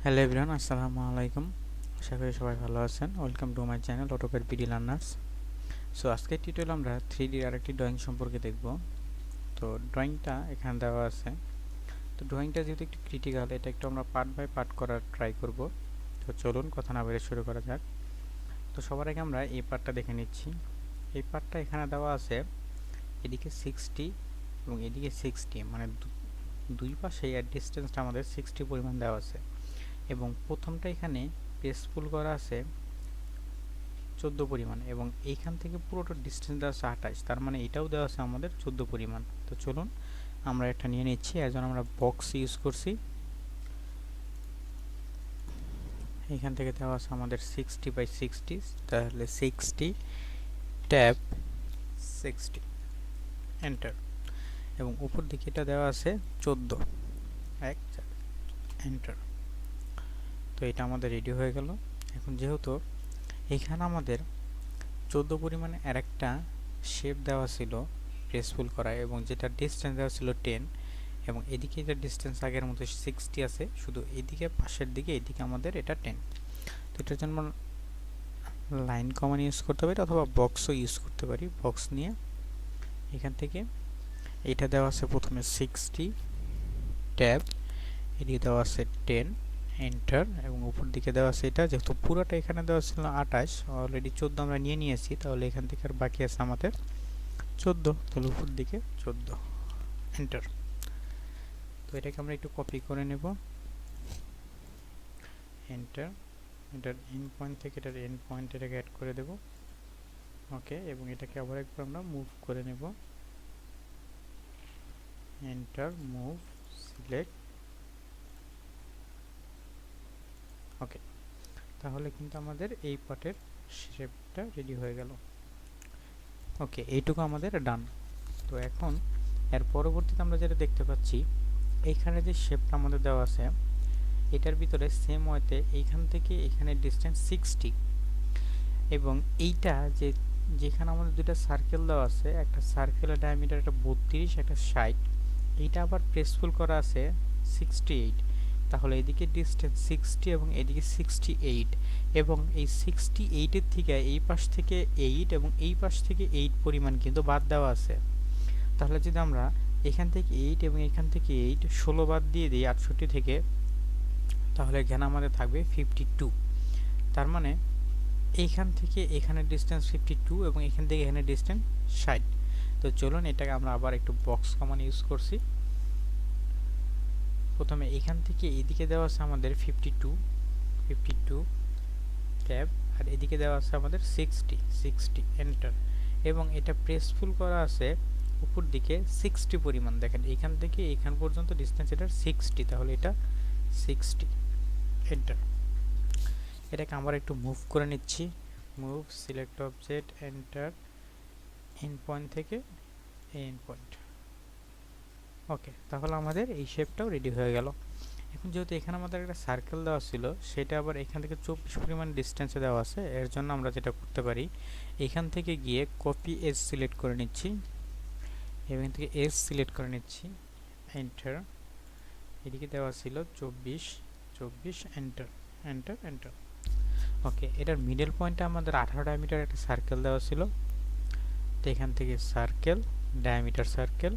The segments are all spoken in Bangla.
হ্যালো এভরিওয়ান, আসসালামু আলাইকুম। আশা করি সবাই ভালো আছেন। Welcome to my channel AutoCAD BD learners. So আজকের টিউটোরিয়ালে আমরা 3D আরেকটি ড্রয়িং সম্পর্কে দেখব। তো ড্রয়িংটা এখানে দেওয়া আছে। তো ড্রয়িংটা যেহেতু একটু ক্রিটিক্যাল, এটা একটু আমরা পার্ট বাই পার্ট করার ট্রাই করব। তো চলুন কথা না বেরিয়ে শুরু করা যাক। তো সবার আগে আমরা এই পার্টটা দেখে নিচ্ছি। এই পার্টটা এখানে দেওয়া আছে এদিকে 60 এবং এদিকে 60, মানে দুই পাশে এর ডিসটেন্সটা আমাদের 60 পরিমাণ দেওয়া আছে এবং প্রথমটা এখানে পেস্টফুল করা আছে 14 পরিমাণ এবং এইখান থেকে পুরোটা ডিস্টেন্স দেওয়া আছে 28, তার মানে এটাও দেওয়া আছে আমাদের 14 পরিমাণ। তো চলুন আমরা এটা নিয়ে নিচ্ছি। এজন্য আমরা বক্স ইউজ করছি। এখান থেকে দেওয়া আছে আমাদের 60 বাই 60, তাহলে 60 ট্যাব 60 এন্টার এবং উপর দিকে এটা দেওয়া আছে 14 এন্টার। তো এটা আমাদের রেডি হয়ে গেল। এখন যেহেতু এখানে আমাদের 14 পরিমাণে আরেকটা শেপ দেওয়া ছিল প্রেসফুল করা এবং যেটা ডিসটেন্স দেওয়া ছিল 10 এবং এদিকে এটা ডিসটেন্স আগের মতো 60 আছে, শুধু এদিকে পাশের দিকে এদিকে আমাদের এটা 10। তো এটার জন্য লাইন কমান ইউজ করতে পারি অথবা বক্সও ইউজ করতে পারি। বক্স নিয়ে এখান থেকে এটা দেওয়া আছে প্রথমে 60 ট্যাব, এদিকে দেওয়া আছে 10 এন্টার এবং উপর দিকে দেওয়া আছে এটা, যেহেতু পুরোটা এখানে দেওয়া ছিল 28, অলরেডি 14 আমরা নিয়ে নিয়েছি, তাহলে এখান থেকে আর বাকি আছে আমাদের 14, তাহলে উপর দিকে 14 এন্টার। তো এটাকে আমরা একটু কপি করে নেব, এন্টার। এটার এন্ড পয়েন্ট থেকে এটার এন্ড পয়েন্ট এটাকে অ্যাড করে দেব, ওকে। এবং এটাকে আবার একবার আমরা মুভ করে নেব, এন্টার, মুভ, সিলেক্ট, ওকে। তাহলে কিন্তু আমাদের এই পার্টের শেপটা রেডি হয়ে গেল, ওকে। এইটুকু আমাদের ডান। তো এখন এর পরবর্তীতে আমরা যেটা দেখতে পাচ্ছি, এইখানে যে শেপটা আমাদের দেওয়া আছে এটার ভিতরে সেম ওয়েতে এইখান থেকে এখানে ডিসটেন্স 60 এবং এইটা যেখানে আমাদের দুটো সার্কেল দেওয়া আছে, একটা সার্কেলের ডায়ামিটার একটা 32, একটা 60, এইটা আবার প্রেসফুল করা আছে 68, তাহলে এদিকে ডিসটেন্স 60 এবং এদিকে 68 এবং এই 68 এর থেকে এই পাশ থেকে 8 এবং এই পাশ থেকে 8 পরিমাণ কিন্তু বাদ দেওয়া আছে। তাহলে যদি আমরা এখান থেকে 8 এবং এখান থেকে 8 16 বাদ দিয়ে দিই 68 থেকে, তাহলে এখানে আমাদের থাকবে 52। তার মানে এইখান থেকে এখানে ডিসটেন্স 52 এবং এখান থেকে এখানে ডিসটেন্স 60। তো চলুন এটাকে আমরা আবার একটু বক্স কমান ইউজ করছি। প্রথমে এখান থেকে এদিকে দেওয়া আছে আমাদের 52 ট্যাব আর এদিকে দেওয়া আছে আমাদের 60 এন্টার এবং এটা প্রেসফুল করা আছে উপর দিকে 60 পরিমাণ। দেখেন এখান থেকে এখান পর্যন্ত ডিসটেন্স এটার 60, তাহলে এটা 60 এন্টার। এটাকে আমরা একটু মুভ করে নিচ্ছি, move, select object, enter, end point থেকে এন্ড পয়েন্ট, ওকে। তাহলে আমাদের এই শেপটাও রেডি হয়ে গেল। এখন যেহেতু এখানে আমাদের একটা সার্কেল দেওয়া ছিল, সেটা আবার এখান থেকে 24 পরিমাণ ডিসটেন্সে দেওয়া আছে, এর জন্য আমরা যেটা করতে পারি এখান থেকে গিয়ে কপি এজ সিলেক্ট করে নিচ্ছি, এখান থেকে এজ সিলেক্ট করে নিচ্ছি, এন্টার। এদিকে দেওয়া ছিল 24 এন্টার, ওকে। এটার মিডল পয়েন্টে আমাদের 18 ডায়ামিটার একটা সার্কেল দেওয়া ছিল, তো এখান থেকে সার্কেল, ডায়ামিটার সার্কেল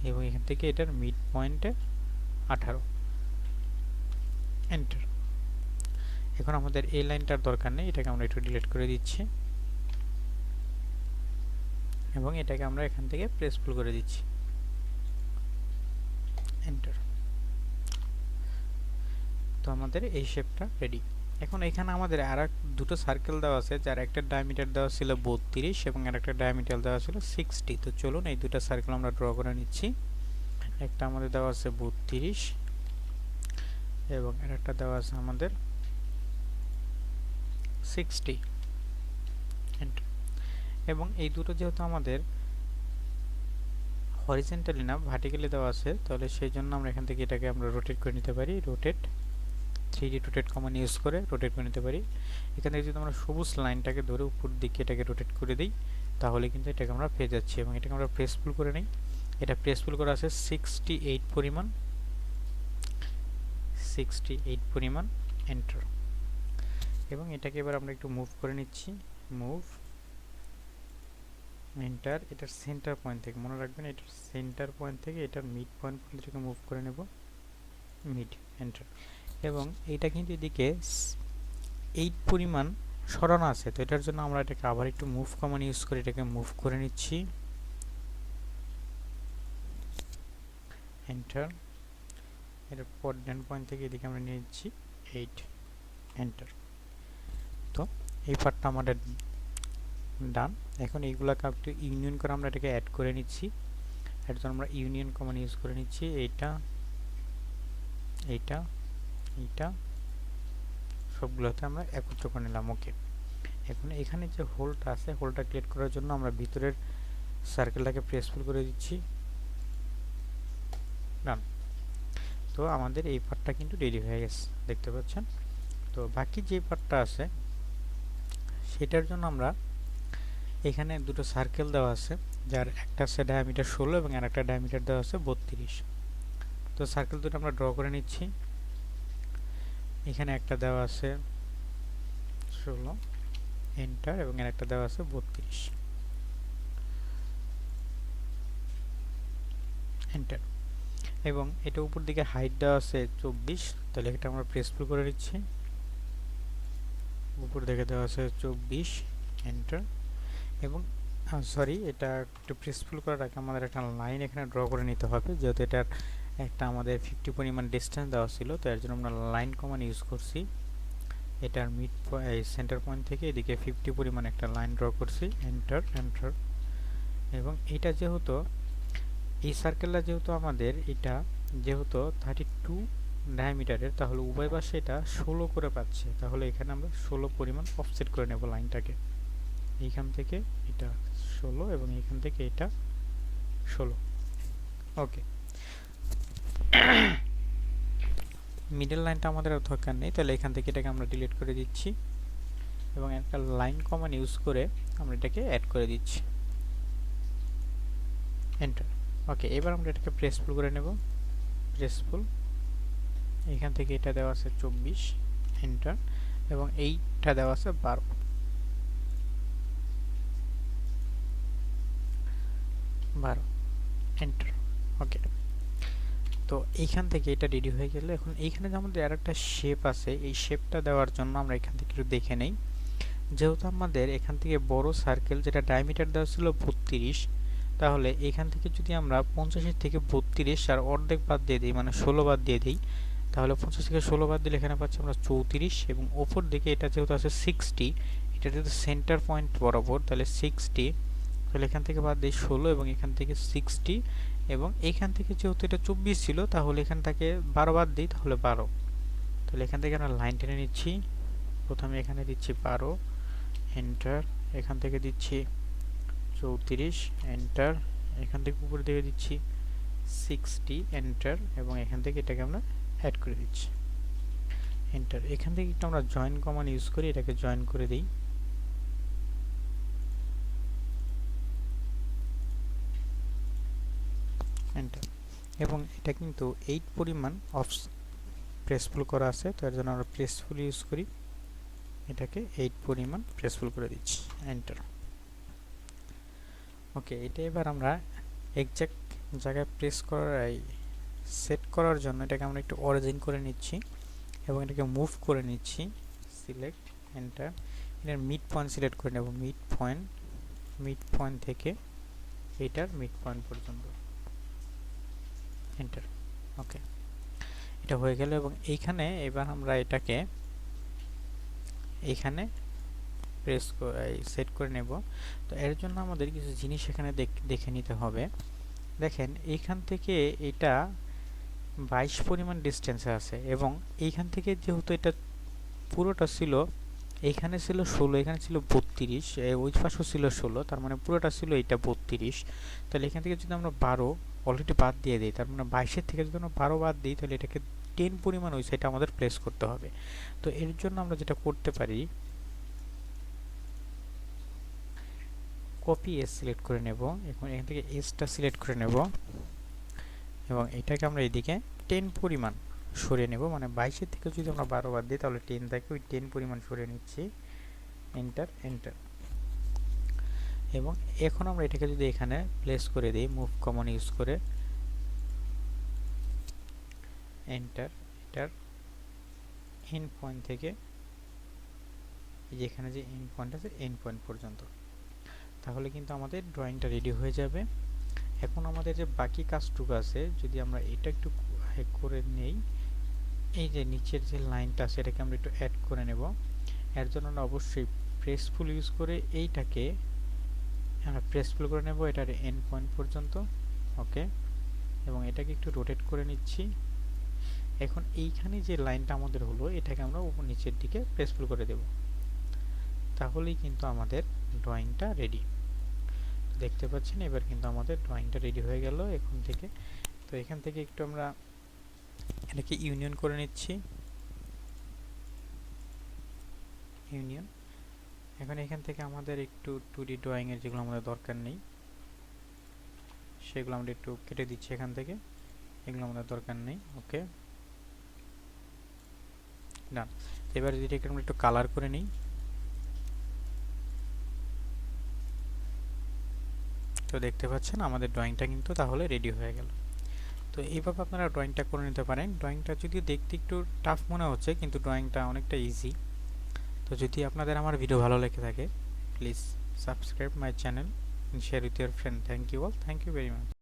এবং এখান থেকে এটার মিড পয়েন্টে 18 এন্টার। এখন আমাদের এই লাইনটার দরকার নেই, এটাকে আমরা একটু ডিলিট করে দিচ্ছি এবং এটাকে আমরা এখান থেকে প্রেসফুল করে দিচ্ছি, এন্টার। তো আমাদের এই শেপটা রেডি। এখন এখানে আমাদের দুটো সার্কেল দেওয়া আছে, যার একটা ডায়ামিটার দেওয়া ছিল 32 এবং আরেকটা ডায়ামিটার দেওয়া ছিল 60। তো চলুন এই দুটো সার্কেল আমরা ড্র করে নিচ্ছি। একটা আমাদের দেওয়া আছে 32 এবং আরেকটা দেওয়া আছে আমাদের 60 এন্টার। এবং এই দুটো যেহেতু আমাদের হরিজন্টালি না ভার্টিক্যালি দেওয়া আছে, তাহলে সেই জন্য আমরা এখান থেকে এটাকে আমরা রোটেট করে নিতে পারি, রোটেট, 3D রোটেট কমান ইউজ করে রোটেট করে নিতে পারি। এখান থেকে যদি আমরা সবুজ লাইনটাকে ধরে উপর দিকে এটাকে রোটেট করে দিই, তাহলে কিন্তু এটাকে আমরা পেয়ে যাচ্ছি এবং এটাকে আমরা প্রেসফুল করে নিই। এটা প্রেসফুল করা আছে 68 পরিমাণ, 68 পরিমাণ, এন্টার। এবং এটাকে এবার আমরা একটু মুভ করে নিচ্ছি, মুভ, এন্টার। এটার সেন্টার পয়েন্ট থেকে, মনে রাখবেন এটার সেন্টার পয়েন্ট থেকে এটার মিড পয়েন্ট পর্যন্ত মুভ করে নেব, মিড, এন্টার। এবং এইটা কিন্তু এদিকে 8 পরিমাণ সরানো আছে, তো এটার জন্য আমরা এটাকে আবার একটু মুভ কমান্ড ইউজ করে এটাকে মুভ করে নিচ্ছি, এন্টার। এরপর ডান পয়েন্ট থেকে এদিকে আমরা নিয়ে নিচ্ছি 8, এন্টার। তো এই পার্টটা আমাদের ডান। এখন এইগুলাকে একটু ইউনিয়ন করে আমরা এটাকে অ্যাড করে নিচ্ছি। এর জন্য আমরা ইউনিয়ন কমান্ড ইউজ করে নিচ্ছি, এইটা, এইটা, এইটা, সবগুলোতে আমরা একত্র করে নিলাম। ওকে, এখন এখানে যে হোলটা আছে, হোলটা ক্রিয়েট করার জন্য আমরা ভিতরের সার্কেলটাকে প্রেসফুল করে দিচ্ছি, ডান। তো আমাদের এই পার্টটা কিন্তু রেডি হয়ে গেছে, দেখতে পাচ্ছেন। তো বাকি যে পার্টটা আছে সেটার জন্য আমরা এখানে দুটো সার্কেল দেওয়া আছে, যার একটা আছে ডায়ামিটার 16 এবং আরেকটা ডায়ামিটার দেওয়া আছে 32। তো সার্কেল দুটো আমরা ড্র করে নিচ্ছি। এখানে একটা দেওয়া আছে 16, এন্টার, এবং আরেকটা দেওয়া আছে 32, এন্টার। এবং এটা উপর দিকে হাইট দেওয়া আছে 24, তাহলে এটা আমরা প্রেসফুল করে দিচ্ছি, উপর দিকে দেওয়া আছে 24, এন্টার। এবং সরি, এটা একটু প্রেসফুল করার আগে আমাদের একটা লাইন এখানে ড্র করে নিতে হবে, যেহেতু এটার একটা আমাদের 50 পরিমাণ ডিস্টেন্স দেওয়া ছিল, তো এর জন্য আমরা লাইন কমান্ড ইউজ করছি। এটার মিড সেন্টার পয়েন্ট থেকে এদিকে 50 পরিমাণ একটা লাইন ড্র করছি, এন্টার, এন্টার। এবং এটা যেহেতু এই সার্কেলটা যেহেতু আমাদের এটা যেহেতু 32 ডায়ামিটারের, তাহলে উভয় পাশে এটা 16 করে পাচ্ছে, তাহলে এখানে আমরা 16 পরিমাণ অফসেট করে নেব লাইনটাকে। এইখান থেকে এটা 16 এবং এইখান থেকে এটা 16। ওকে, মিডল লাইনটা আমাদের আর দরকার নেই, তাহলে এখান থেকে এটাকে আমরা ডিলিট করে দিচ্ছি এবং একটা লাইন কমান্ড ইউজ করে আমরা এটাকে অ্যাড করে দিচ্ছি, এন্টার। ওকে, এবার আমরা এটাকে প্রেসফুল করে নেব, প্রেসফুল। এখান থেকে এটা দেওয়া আছে 24, এন্টার, এবং এইটা দেওয়া আছে 12, 12, এন্টার। ওকে, তো এইখান থেকে এটা রেডি হয়ে গেল। এখন এইখানে যে আমাদের আরেকটা শেপ আছে, এই শেপটা দেওয়ার জন্য আমরা এখান থেকে একটু দেখে নেই। যেহেতু আমাদের এখান থেকে বড় সার্কেল যেটা ডায়ামিটার দেওয়া ছিল 32, তাহলে এখান থেকে যদি আমরা 50 থেকে 32 আর অর্ধেক বাদ দিয়ে দিই, মানে 16 বাদ দিয়ে দিই, তাহলে 50 থেকে 16 বাদ দিলে এখানে পাচ্ছি আমরা 34। এবং ওপর দিকে এটা যেহেতু আছে 60, এটা যেহেতু সেন্টার পয়েন্ট বরাবর, তাহলে 60, তাহলে এখান থেকে বাদ দিই 16 এবং এখান থেকে 60, এবং এইখান থেকে যেহেতু এটা 24 ছিল, তাহলে এখান থেকে 12 বাদ দিই, তাহলে 12। তাহলে এখান থেকে আমরা লাইন টেনে নিচ্ছি, প্রথমে এখানে দিচ্ছি 12, এন্টার। এখান থেকে দিচ্ছি 34, এন্টার। এখান থেকে উপর দিকে দিচ্ছি 60, এন্টার, এবং এখান থেকে এটাকে আমরা অ্যাড করে দিচ্ছি, এন্টার। এখান থেকে একটু আমরা জয়েন কমান্ড ইউজ করি, এটাকে জয়েন করে দিই, এন্টার। এবং এটা কিন্তু 8 পরিমাণ প্রেসফুল করা আছে, তো এর জন্য আমরা প্রেসফুল ইউজ করি, এটাকে 8 পরিমাণ প্রেসফুল করে দিচ্ছি, এন্টার। ওকে, এটা এবার আমরা এক্সাক্ট জায়গায় প্রেস করার সেট করার জন্য এটাকে আমরা একটু অরিজিন করে নিচ্ছি এবং এটাকে মুভ করে নিচ্ছি, সিলেক্ট, এন্টার। এটার মিড পয়েন্ট সিলেক্ট করে নেব, মিড পয়েন্ট থেকে এটার মিড পয়েন্ট পর্যন্ত, এন্টার। ওকে, এটা হয়ে গেল। এবং এইখানে এবার আমরা এটাকে এইখানে প্রেস সেট করে নেব। তো এর জন্য আমাদের কিছু জিনিস এখানে দেখে নিতে হবে। দেখেন, এইখান থেকে এটা 22 পরিমাণ ডিস্টেন্সে আছে, এবং এইখান থেকে যেহেতু এটা পুরোটা ছিল, এইখানে ছিল 16, এখানে ছিল 32, ওই পাশেও ছিল 16, তার মানে পুরোটা ছিল এইটা 32। তাহলে এখান থেকে যদি আমরা 12 অলরেডি বাদ দিয়ে দিই, তার মানে 22-এর থেকে যদি আমরা 12 বাদ দিই, তাহলে এটাকে 10 পরিমাণ ওই সাইডে আমাদের প্লেস করতে হবে। তো এর জন্য আমরা যেটা করতে পারি, কপি এস সিলেক্ট করে নেব, এখন এখান থেকে এসটা সিলেক্ট করে নেব এবং এটাকে আমরা এদিকে 10 পরিমাণ সরিয়ে নেব, মানে 22 থেকে যদি আমরা 12 বাদ দিই তাহলে 10 থাকে, ওই 10 পরিমাণ সরিয়ে নিচ্ছি, এন্টার এন্টার। এবং এখন আমরা এটাকে যদি এখানে প্লেস করে দিই মুভ কমন ইউজ করে, এন্টার এন্টার, এন্ড পয়েন্ট থেকে যেখানে যে এন্ড পয়েন্ট আছে এন্ড পয়েন্ট পর্যন্ত, তাহলে কিন্তু আমাদের ড্রয়িংটা রেডি হয়ে যাবে। এখন আমাদের যে বাকি কাজটুকু আছে, যদি আমরা এটা একটু করে নেই, এই যে নিচের যে লাইনটা আছে এটাকে আমরা একটু অ্যাড করে নেব। এর জন্য আমরা অবশ্যই প্রেসফুল ইউজ করে এইটাকে আমরা প্রেসফুল করে নেব এটার এন্ড পয়েন্ট পর্যন্ত। ওকে, এবং এটাকে একটু রোটেট করে নিচ্ছি। এখন এইখানে যে লাইনটা আমাদের হলো এটাকে আমরা উপর নিচের দিকে প্রেসফুল করে দেব, তাহলেই কিন্তু আমাদের ড্রয়িংটা রেডি। দেখতে পাচ্ছেন এবার কিন্তু আমাদের ড্রয়িংটা রেডি হয়ে গেল এখন থেকে। তো এখান থেকে একটু আমরা এটাকে ইউনিয়ন করে নিচ্ছি, ইউনিয়ন। এখন এখান থেকে আমাদের একটু 2D ড্রয়িং এর যেগুলো আমাদের দরকার নেই সেগুলো আমরা একটু কেটে দিচ্ছি এখান থেকে, এগুলো আমাদের দরকার নেই। ওকে, ডান। এবার যদি এটাকে আমরা একটু কালার করে নিই, তো দেখতে পাচ্ছেন আমাদের ড্রয়িংটা কিন্তু তাহলে রেডি হয়ে গেল। তো এইভাবে আপনারা ড্রয়িংটা করে নিতে পারেন। ড্রয়িংটা যদিও দেখতে একটু টাফ মনে হচ্ছে, কিন্তু ড্রয়িংটা অনেকটা ইজি। তো যদি আপনাদের আমার ভিডিও ভালো লেগে থাকে, please subscribe my channel and share with your friend. Thank you all. Thank you very much.